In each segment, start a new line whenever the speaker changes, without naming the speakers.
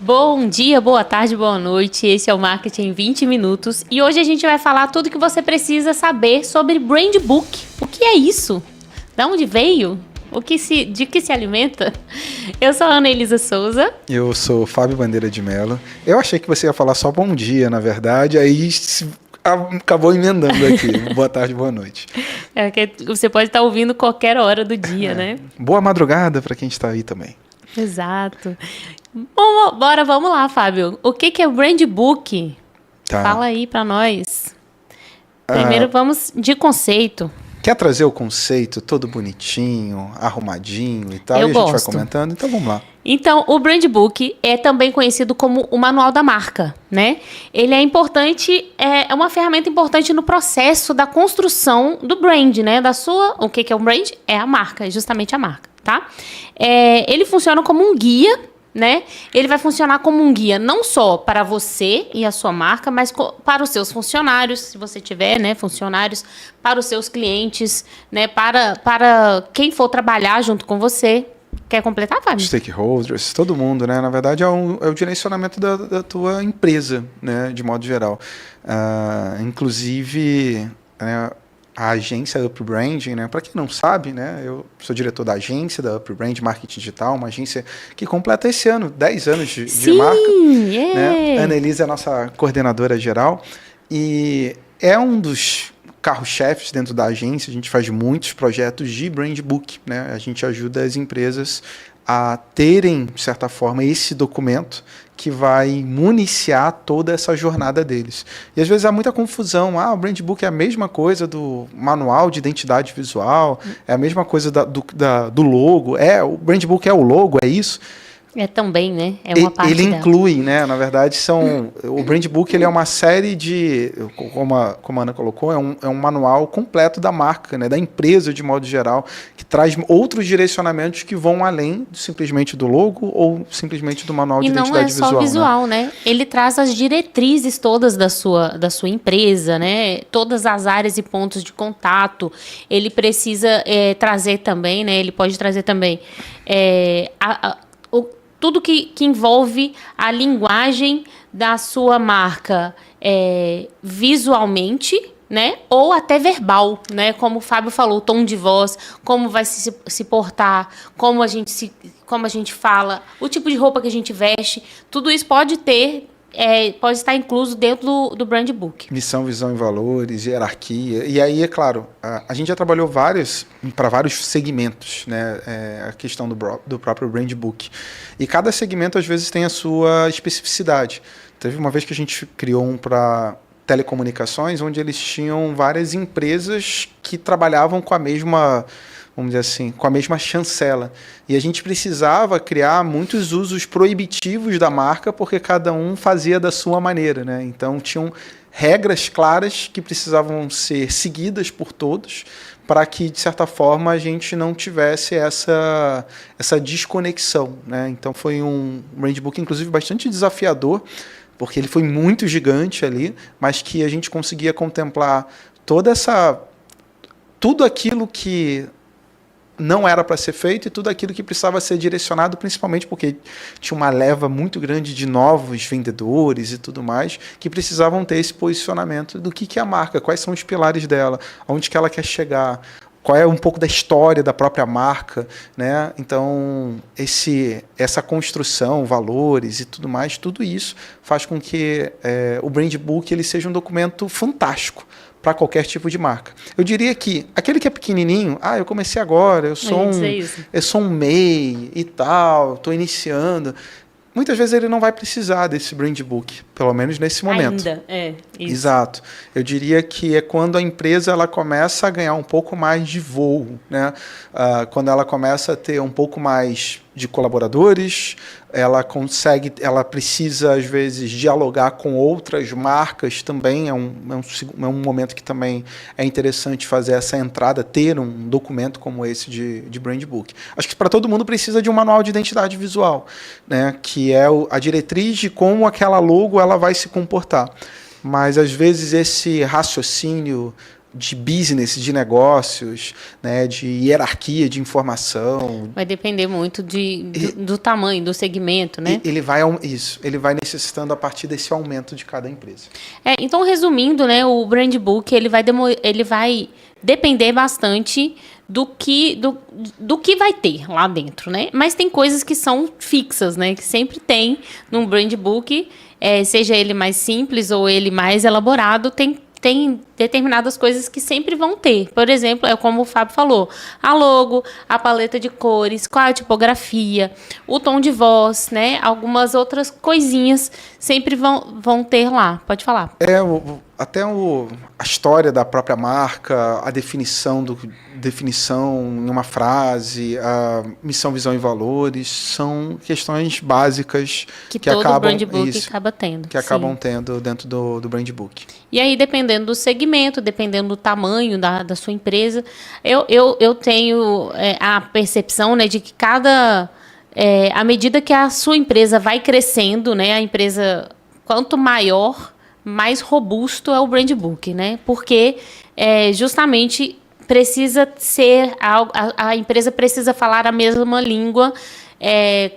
Bom dia, boa tarde, boa noite. Esse é o Marketing em 20 minutos e hoje a gente vai falar tudo que você precisa saber sobre Brand Book. O que é isso? De onde veio? De que se alimenta? Eu sou a Ana Elisa Souza.
Eu sou o Fábio Bandeira de Mello. Eu achei que você ia falar só bom dia, na verdade, aí acabou emendando aqui. Boa tarde, boa noite.
É que você pode estar ouvindo qualquer hora do dia, né?
Boa madrugada para quem está aí também.
Exato. Bom, vamos lá, Fábio. O que é o Brand Book?
Tá.
Fala aí para nós. Primeiro vamos de conceito.
Quer trazer o conceito todo bonitinho, arrumadinho e tal?
Eu
e a gente vai
gosto.
comentando? Então vamos lá.
Então, o Brand Book é também conhecido como o manual da marca, né? Ele é importante, é uma ferramenta importante no processo da construção do brand, né? O que é um brand? É a marca, é justamente a marca, tá? Ele funciona como um guia, né? Ele vai funcionar como um guia não só para você e a sua marca, mas para os seus funcionários, se você tiver, né, funcionários, para os seus clientes, né, para quem for trabalhar junto com você. Quer completar, Fábio?
Stakeholders, todo mundo, né? Na verdade, é o direcionamento da tua empresa, né? De modo geral. Inclusive, a agência Up Branding, né? Para quem não sabe, né? Eu sou diretor da agência da Up Brand Marketing Digital, uma agência que completa esse ano 10 anos de marca.
Yeah.
Né? A Ana Elisa é a nossa coordenadora geral e é um dos carro-chefes dentro da agência. A gente faz muitos projetos de Brand Book, né? A gente ajuda as empresas a terem, de certa forma, esse documento que vai municiar toda essa jornada deles. E às vezes há muita confusão. O Brand Book é a mesma coisa do manual de identidade visual, é a mesma coisa do logo. O Brand Book é o logo, é isso?
É também, né? É uma parte
ele
dela.
inclui, né? Na verdade, o Brand Book ele é uma série de, como a Ana colocou, é um manual completo da marca, né? Da empresa de modo geral, que traz outros direcionamentos que vão além simplesmente do logo ou simplesmente do manual de identidade visual.
E não é só visual, né? Ele traz as diretrizes todas da sua empresa, né? Todas as áreas e pontos de contato. Ele precisa trazer também, né? Ele pode trazer também tudo que envolve a linguagem da sua marca visualmente, né? Ou até verbal, né? Como o Fábio falou, o tom de voz, como vai se portar, como a gente fala, o tipo de roupa que a gente veste, tudo isso pode estar incluso dentro do Brand Book.
Missão, visão e valores, hierarquia. E aí, é claro, a gente já trabalhou para vários segmentos, né? A questão do próprio Brand Book. E cada segmento, às vezes, tem a sua especificidade. Teve uma vez que a gente criou um para telecomunicações, onde eles tinham várias empresas que trabalhavam com a mesma, vamos dizer assim, com a mesma chancela. E a gente precisava criar muitos usos proibitivos da marca, porque cada um fazia da sua maneira, né? Então, tinham regras claras que precisavam ser seguidas por todos, para que, de certa forma, a gente não tivesse essa desconexão, né? Então, foi um Brand Book, inclusive, bastante desafiador, porque ele foi muito gigante ali, mas que a gente conseguia contemplar tudo aquilo que não era para ser feito e tudo aquilo que precisava ser direcionado, principalmente porque tinha uma leva muito grande de novos vendedores e tudo mais, que precisavam ter esse posicionamento do que é a marca, quais são os pilares dela, aonde que ela quer chegar, qual é um pouco da história da própria marca, né? Então, essa construção, valores e tudo mais, tudo isso faz com que o Brand Book ele seja um documento fantástico para qualquer tipo de marca. Eu diria que aquele que é pequenininho, eu comecei agora, eu sou um MEI e tal, estou iniciando. Muitas vezes ele não vai precisar desse Brand Book, pelo menos nesse momento.
Ainda, isso.
Exato. Eu diria que é quando a empresa ela começa a ganhar um pouco mais de voo, né? Quando ela começa a ter um pouco mais de colaboradores, ela precisa, às vezes, dialogar com outras marcas também, é um momento que também é interessante fazer essa entrada, ter um documento como esse de Brand Book. Acho que para todo mundo precisa de um manual de identidade visual, né, que é a diretriz de como aquela logo ela vai se comportar. Mas, às vezes, esse raciocínio de business, de negócios, né, de hierarquia de informação.
Vai depender muito do tamanho, do segmento, né?
Ele vai necessitando a partir desse aumento de cada empresa.
Então, resumindo, né, o Brand Book ele vai depender bastante do que vai ter lá dentro, né? Mas tem coisas que são fixas, né? Que sempre tem num Brand Book, seja ele mais simples ou ele mais elaborado, tem determinadas coisas que sempre vão ter. Por exemplo, é como o Fábio falou, a logo, a paleta de cores, qual a tipografia, o tom de voz, né? Algumas outras coisinhas sempre vão ter lá. Pode falar.
Até a história da própria marca, a definição em uma frase, a missão, visão e valores, são questões básicas que todo acabam,
Brand Book acaba tendo.
Que acabam tendo dentro do Brand Book.
E aí, dependendo do segmento, dependendo do tamanho da sua empresa, eu tenho a percepção, né, de que à medida que a sua empresa vai crescendo, né, a empresa, quanto maior, mais robusto é o Brand Book, né? Porque justamente precisa ser a empresa precisa falar a mesma língua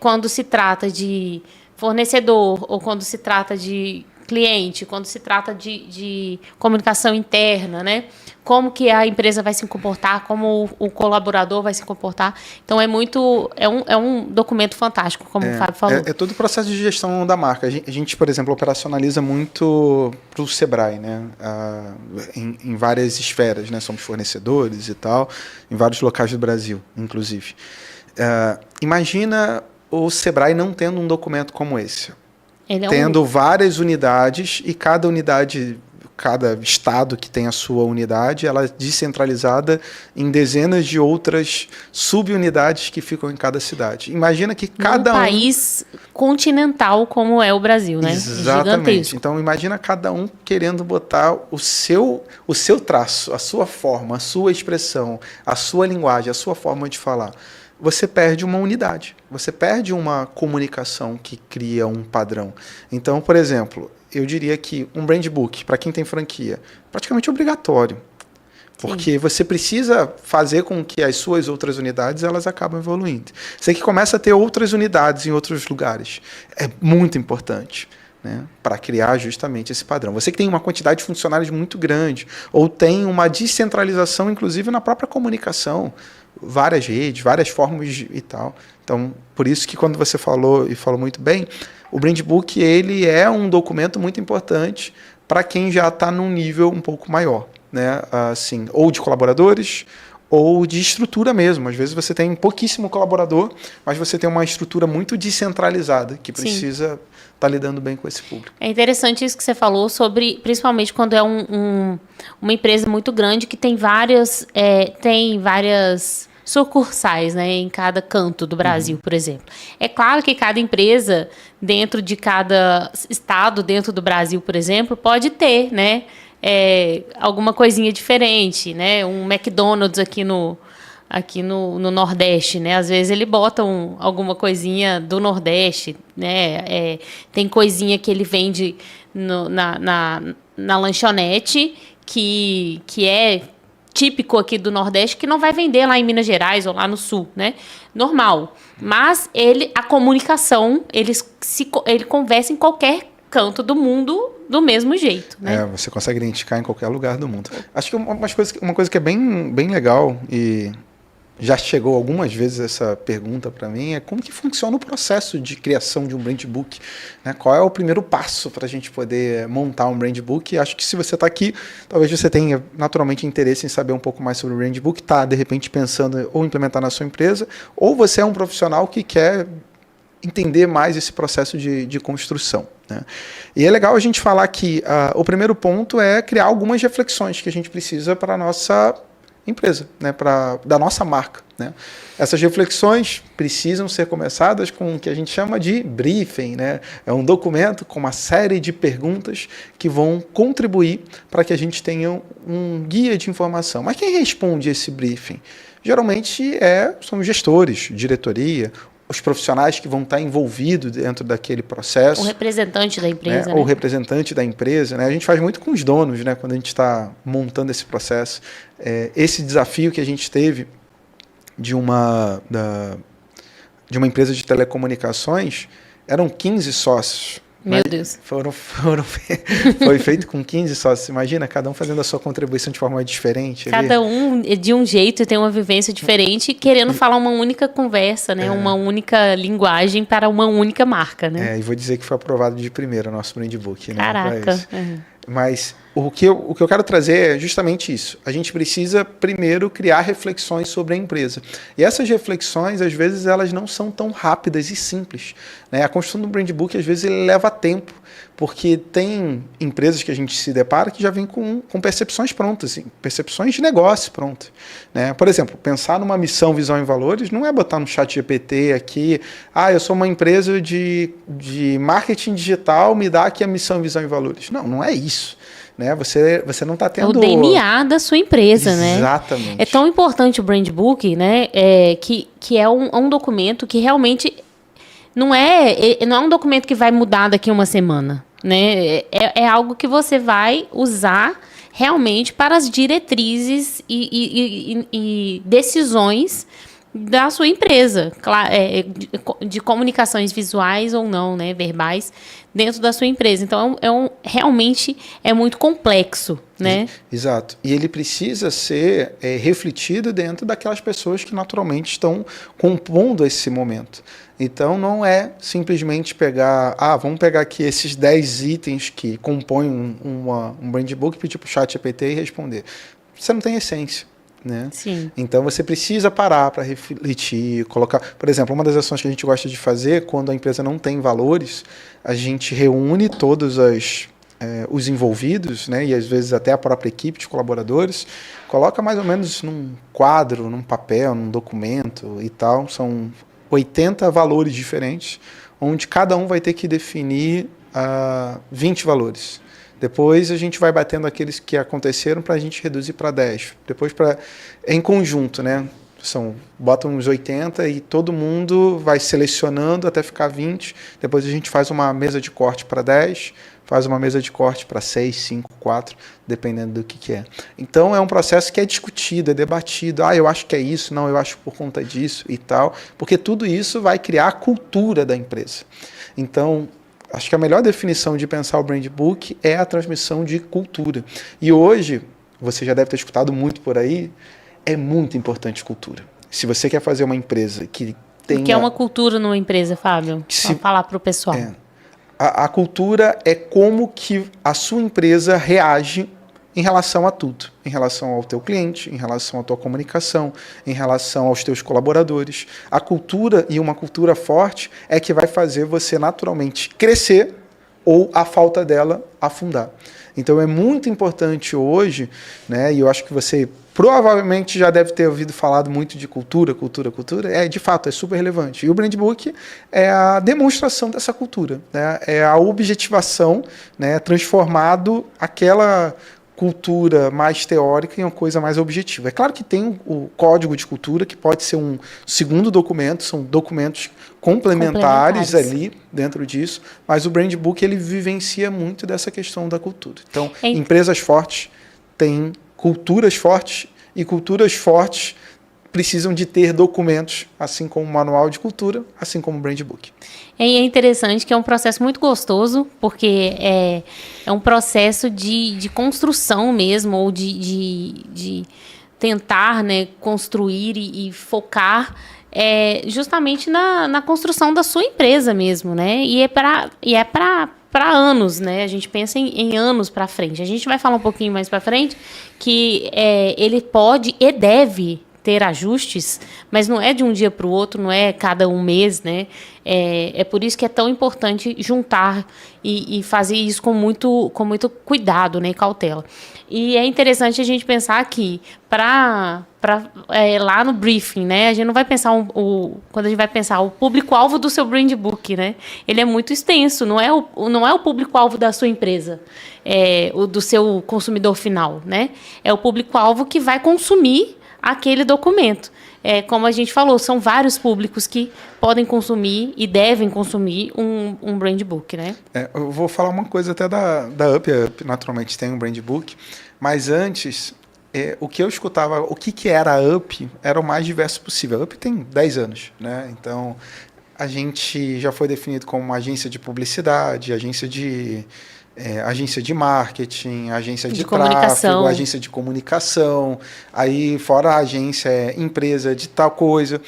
quando se trata de fornecedor ou quando se trata de cliente, quando se trata de comunicação interna, né? Como que a empresa vai se comportar, como o colaborador vai se comportar. Então, é um documento fantástico, como o Fábio falou.
É todo o processo de gestão da marca. A gente, por exemplo, operacionaliza muito para o Sebrae, né? Em várias esferas, né? Somos fornecedores e tal, em vários locais do Brasil, inclusive. Imagina o Sebrae não tendo um documento como esse. Tendo várias unidades e cada estado que tem a sua unidade, ela é descentralizada em dezenas de outras subunidades que ficam em cada cidade. Imagina que cada
país continental como é o Brasil, né?
Exatamente.
Gigantesco.
Então imagina cada um querendo botar o seu traço, a sua forma, a sua expressão, a sua linguagem, a sua forma de falar. Você perde uma unidade, você perde uma comunicação que cria um padrão. Então, por exemplo, eu diria que um brand book, para quem tem franquia, praticamente obrigatório. Porque Sim. Você precisa fazer com que as suas outras unidades elas acabem evoluindo. Você que começa a ter outras unidades em outros lugares. É muito importante, né, para criar justamente esse padrão. Você que tem uma quantidade de funcionários muito grande, ou tem uma descentralização, inclusive, na própria comunicação, várias redes, várias formas e tal. Então, por isso que quando você falou, e falou muito bem, o Brand Book ele é um documento muito importante para quem já está num nível um pouco maior, né? Assim, ou de colaboradores, ou de estrutura mesmo. Às vezes você tem pouquíssimo colaborador, mas você tem uma estrutura muito descentralizada, que precisa estar lidando bem com esse público.
É interessante isso que você falou sobre, principalmente quando é uma empresa muito grande que tem várias sucursais, né, em cada canto do Brasil, por exemplo. É claro que cada empresa, dentro de cada estado, dentro do Brasil, por exemplo, pode ter, né, alguma coisinha diferente, né, um McDonald's aqui no Nordeste, né, às vezes ele bota alguma coisinha do Nordeste, né, tem coisinha que ele vende na lanchonete que é típico aqui do Nordeste, que não vai vender lá em Minas Gerais ou lá no Sul, né? Normal. Mas a comunicação, ele conversa em qualquer canto do mundo do mesmo jeito, né?
Você consegue identificar em qualquer lugar do mundo. Acho que uma coisa que é bem, bem legal e já chegou algumas vezes essa pergunta para mim, é como que funciona o processo de criação de um brand book, né? Qual é o primeiro passo para a gente poder montar um brand book? Acho que se você está aqui, talvez você tenha naturalmente interesse em saber um pouco mais sobre o brand book, está de repente pensando ou implementar na sua empresa, ou você é um profissional que quer entender mais esse processo de construção, né? E é legal a gente falar que o primeiro ponto é criar algumas reflexões que a gente precisa para a nossa empresa, né, da nossa marca, né? Essas reflexões precisam ser começadas com o que a gente chama de briefing, né? É um documento com uma série de perguntas que vão contribuir para que a gente tenha um guia de informação. Mas quem responde esse briefing? Geralmente são gestores, diretoria os profissionais que vão estar envolvidos dentro daquele processo.
O representante da empresa,
né? O representante da empresa. Né? A gente faz muito com os donos, né? Quando a gente está montando esse processo. Esse desafio que a gente teve de uma empresa de telecomunicações, eram 15 sócios.
Meu Deus.
Foi feito com 15 sócios. Imagina, cada um fazendo a sua contribuição de forma diferente.
Cada um de um jeito, tem uma vivência diferente, querendo falar uma única conversa, né? Uma única linguagem para uma única marca, né?
E vou dizer que foi aprovado de primeira o nosso Brand Book. Né?
Caraca.
Mas o que eu quero trazer é justamente isso. A gente precisa, primeiro, criar reflexões sobre a empresa. E essas reflexões, às vezes, elas não são tão rápidas e simples. Né? A construção do Brand Book, às vezes, ele leva tempo, porque tem empresas que a gente se depara que já vêm com percepções prontas, assim, percepções de negócio prontas. Né? Por exemplo, pensar numa missão, visão e valores não é botar no chat GPT aqui, eu sou uma empresa de marketing digital, me dá aqui a missão, visão e valores. Não é isso. Né? Você não está tendo...
É o DNA da sua empresa, né?
Exatamente.
É tão importante o Brand Book, né? Que é um documento que realmente não é um documento que vai mudar daqui a uma semana, né? É algo que você vai usar realmente para as diretrizes e decisões da sua empresa, de comunicações visuais ou não, né, verbais, dentro da sua empresa. Então, realmente é muito complexo, né?
Exato. E ele precisa ser refletido dentro daquelas pessoas que naturalmente estão compondo esse momento. Então, não é simplesmente pegar, vamos pegar aqui esses 10 itens que compõem um brand book, pedir para o chat GPT e responder. Você não tem essência. Né?
Sim.
Então você precisa parar para refletir, colocar, por exemplo, uma das ações que a gente gosta de fazer quando a empresa não tem valores, a gente reúne todos os envolvidos, né, e às vezes até a própria equipe de colaboradores, coloca mais ou menos num quadro, num papel, num documento e tal, são 80 valores diferentes, onde cada um vai ter que definir 20 valores. Depois a gente vai batendo aqueles que aconteceram para a gente reduzir para 10. Depois em conjunto, né? Bota uns 80 e todo mundo vai selecionando até ficar 20. Depois a gente faz uma mesa de corte para 10, faz uma mesa de corte para 6, 5, 4, dependendo do que é. Então é um processo que é discutido, é debatido. Eu acho que é isso, não, eu acho por conta disso e tal. Porque tudo isso vai criar a cultura da empresa. Então, acho que a melhor definição de pensar o Brand Book é a transmissão de cultura. E hoje, você já deve ter escutado muito por aí, é muito importante cultura. Se você quer fazer uma empresa que tenha... O
que é uma cultura numa empresa, Fábio? Só falar para o pessoal.
A cultura é como que a sua empresa reage em relação a tudo. Em relação ao teu cliente, em relação à tua comunicação, em relação aos teus colaboradores. A cultura, e uma cultura forte, é que vai fazer você naturalmente crescer ou a falta dela afundar. Então é muito importante hoje, né, e eu acho que você provavelmente já deve ter ouvido falar muito de cultura. De fato, é super relevante. E o Brand Book é a demonstração dessa cultura, né, é a objetivação, né, transformado aquela cultura mais teórica em uma coisa mais objetiva. É claro que tem o código de cultura, que pode ser um segundo documento, são documentos complementares ali dentro disso, mas o Brand Book ele vivencia muito dessa questão da cultura. Então, empresas fortes têm culturas fortes e culturas fortes precisam de ter documentos, assim como o manual de cultura, assim como o Brand Book.
É interessante que é um processo muito gostoso, porque é um processo de construção mesmo, ou de tentar, né, construir e focar justamente na construção da sua empresa mesmo, né? E é para anos, né? A gente pensa em anos para frente. A gente vai falar um pouquinho mais para frente que ele pode e deve ter ajustes, mas não é de um dia para o outro, não é cada um mês, né? É por isso que é tão importante juntar e fazer isso com muito cuidado, né, e cautela. E é interessante a gente pensar que lá no briefing, né, a gente não vai pensar quando a gente vai pensar o público-alvo do seu Brand Book, né, ele é muito extenso, não é o público-alvo da sua empresa, o do seu consumidor final, né, é o público-alvo que vai consumir aquele documento. como a gente falou, são vários públicos que podem consumir e devem consumir um brand book, né?
Eu vou falar uma coisa até da Up. A Up naturalmente tem um brand book, mas antes, o que eu escutava, o que era a Up, era o mais diverso possível. A Up tem 10 anos, né? Então, a gente já foi definido como uma agência de publicidade, agência de marketing, agência de tráfego, agência de comunicação, aí fora a agência empresa de tal coisa.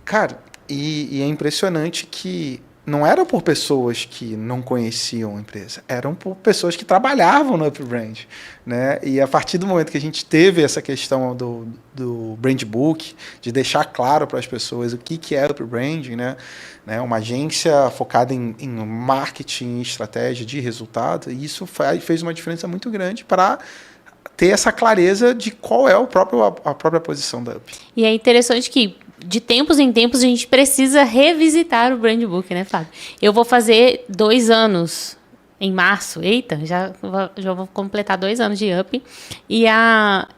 Cara, e é impressionante que não era por pessoas que não conheciam a empresa, eram por pessoas que trabalhavam no Up Brand, né? E a partir do momento que a gente teve essa questão do Brand Book, de deixar claro para as pessoas o que é Up Brand, né? Uma agência focada em marketing e estratégia de resultado, e isso fez uma diferença muito grande para ter essa clareza de qual é a própria posição da Up.
E é interessante que de tempos em tempos, a gente precisa revisitar o brand book, né, Fábio? Eu vou fazer 2 anos em março. Eita, já vou completar 2 anos de Up. E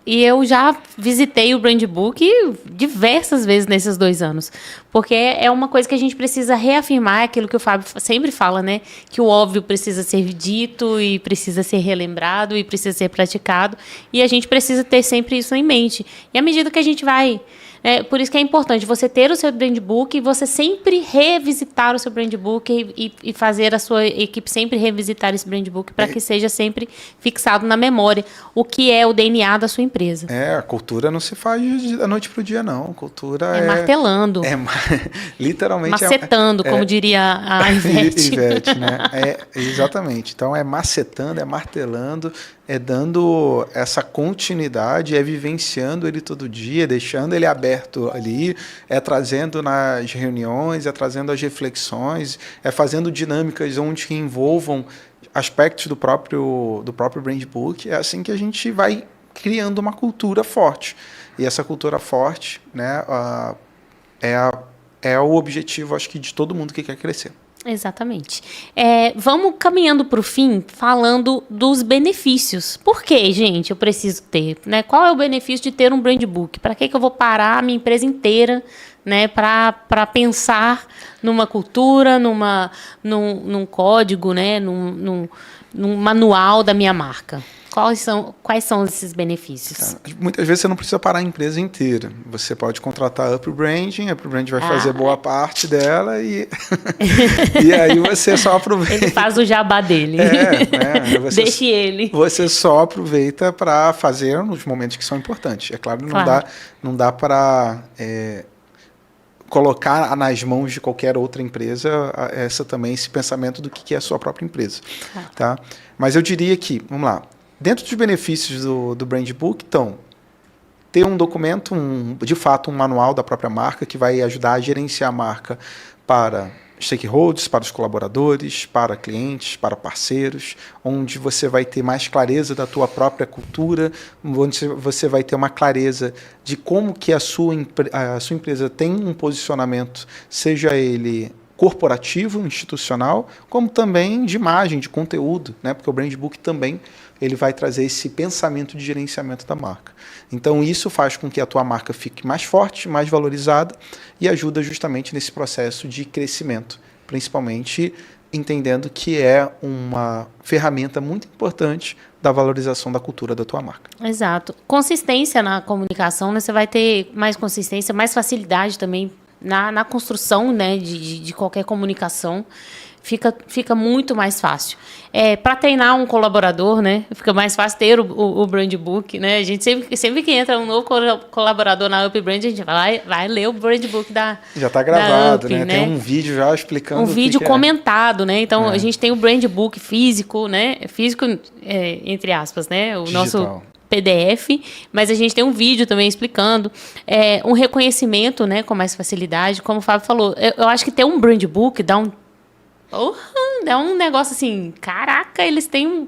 eu já visitei o brand book diversas vezes nesses 2 anos. Porque é uma coisa que a gente precisa reafirmar, aquilo que o Fábio sempre fala, né? Que o óbvio precisa ser dito e precisa ser relembrado e precisa ser praticado. E a gente precisa ter sempre isso em mente. E à medida que a gente vai... por isso que é importante você ter o seu brand book e você sempre revisitar o seu brand book e fazer a sua equipe sempre revisitar esse brand book para que seja sempre fixado na memória o que é o DNA da sua empresa.
A cultura não se faz da noite para o dia, não. A cultura
martelando.
Literalmente...
Macetando, como diria a Ivete.
Ivete, né? Exatamente. Então, macetando, martelando, dando essa continuidade, vivenciando ele todo dia, deixando ele aberto ali, trazendo nas reuniões, trazendo as reflexões, fazendo dinâmicas onde envolvam aspectos do próprio brand book. É assim que a gente vai criando uma cultura forte. E essa cultura forte, né, é o objetivo, acho que, de todo mundo que quer crescer.
Exatamente. Vamos caminhando para o fim, falando dos benefícios. Por que, gente, eu preciso ter? Né? Qual é o benefício de ter um brand book? Para que eu vou parar a minha empresa inteira, né, para pensar numa cultura, num código, né, num manual da minha marca? Quais são esses benefícios?
Muitas vezes você não precisa parar a empresa inteira. Você pode contratar a Up Branding, a Up Brand vai fazer boa parte dela e aí você só aproveita.
Ele faz o jabá dele. Deixe ele.
Você só aproveita para fazer nos momentos que são importantes. É claro, não dá para colocar nas mãos de qualquer outra empresa esse pensamento do que é a sua própria empresa. Tá? Mas eu diria que, vamos lá, dentro dos benefícios do Brand Book, então, ter um documento, de fato, um manual da própria marca que vai ajudar a gerenciar a marca para stakeholders, para os colaboradores, para clientes, para parceiros, onde você vai ter mais clareza da tua própria cultura, onde você vai ter uma clareza de como que a sua empresa tem um posicionamento, seja ele corporativo, institucional, como também de imagem, de conteúdo, né? Porque o Brand Book também ele vai trazer esse pensamento de gerenciamento da marca. Então, isso faz com que a tua marca fique mais forte, mais valorizada e ajuda justamente nesse processo de crescimento, principalmente entendendo que é uma ferramenta muito importante da valorização da cultura da tua marca. Exato.
Consistência na comunicação, né? Você vai ter mais consistência, mais facilidade também na construção, né, de qualquer comunicação. Fica muito mais fácil. Para treinar um colaborador, né, fica mais fácil ter o Brand Book, né? A gente sempre que entra um novo colaborador na Up Brand, a gente vai ler o Brand Book
já está gravado, Up, né? Tem um vídeo já explicando.
Um vídeo comentado, né? Então a gente tem o Brand Book físico, né? Físico, entre aspas, né? O digital. Nosso PDF, mas a gente tem um vídeo também explicando, um reconhecimento, né, com mais facilidade, como o Fábio falou. Eu acho que ter um Brand Book dá um negócio assim, caraca, eles têm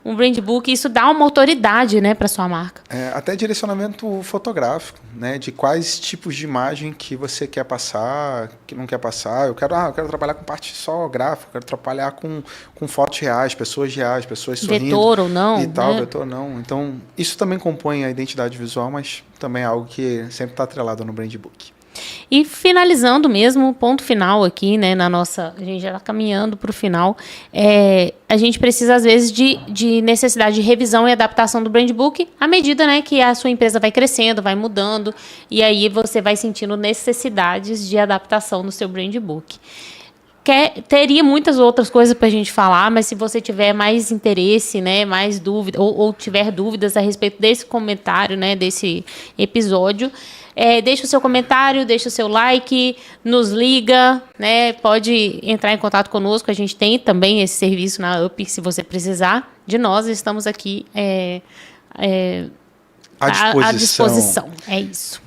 um brand book, isso dá uma autoridade, né, para sua marca.
Até direcionamento fotográfico, né, de quais tipos de imagem que você quer passar, que não quer passar. Eu quero trabalhar com parte só gráfica, eu quero trabalhar com fotos reais, pessoas sorrindo.
Vetor ou não.
E tal,
né?
vetor não. Então, isso também compõe a identidade visual, mas também é algo que sempre está atrelado no brand book.
E finalizando mesmo, ponto final aqui, né, a gente já está caminhando para o final, a gente precisa, às vezes, de necessidade de revisão e adaptação do brand book à medida, né, que a sua empresa vai crescendo, vai mudando, e aí você vai sentindo necessidades de adaptação no seu brand book. Teria muitas outras coisas para a gente falar, mas se você tiver mais interesse, né, mais dúvida, ou tiver dúvidas a respeito desse comentário, né, desse episódio, deixa o seu comentário, deixa o seu like, nos liga, né, pode entrar em contato conosco, a gente tem também esse serviço na UP, se você precisar de nós, estamos aqui à disposição. É isso.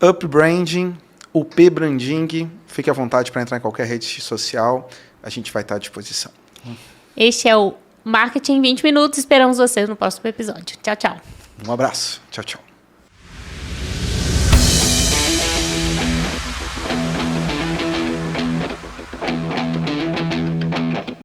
@upbranding, upbranding, fique à vontade para entrar em qualquer rede social, a gente vai estar à disposição.
Este é o Marketing em 20 Minutos, esperamos vocês no próximo episódio. Tchau, tchau.
Um abraço, tchau, tchau.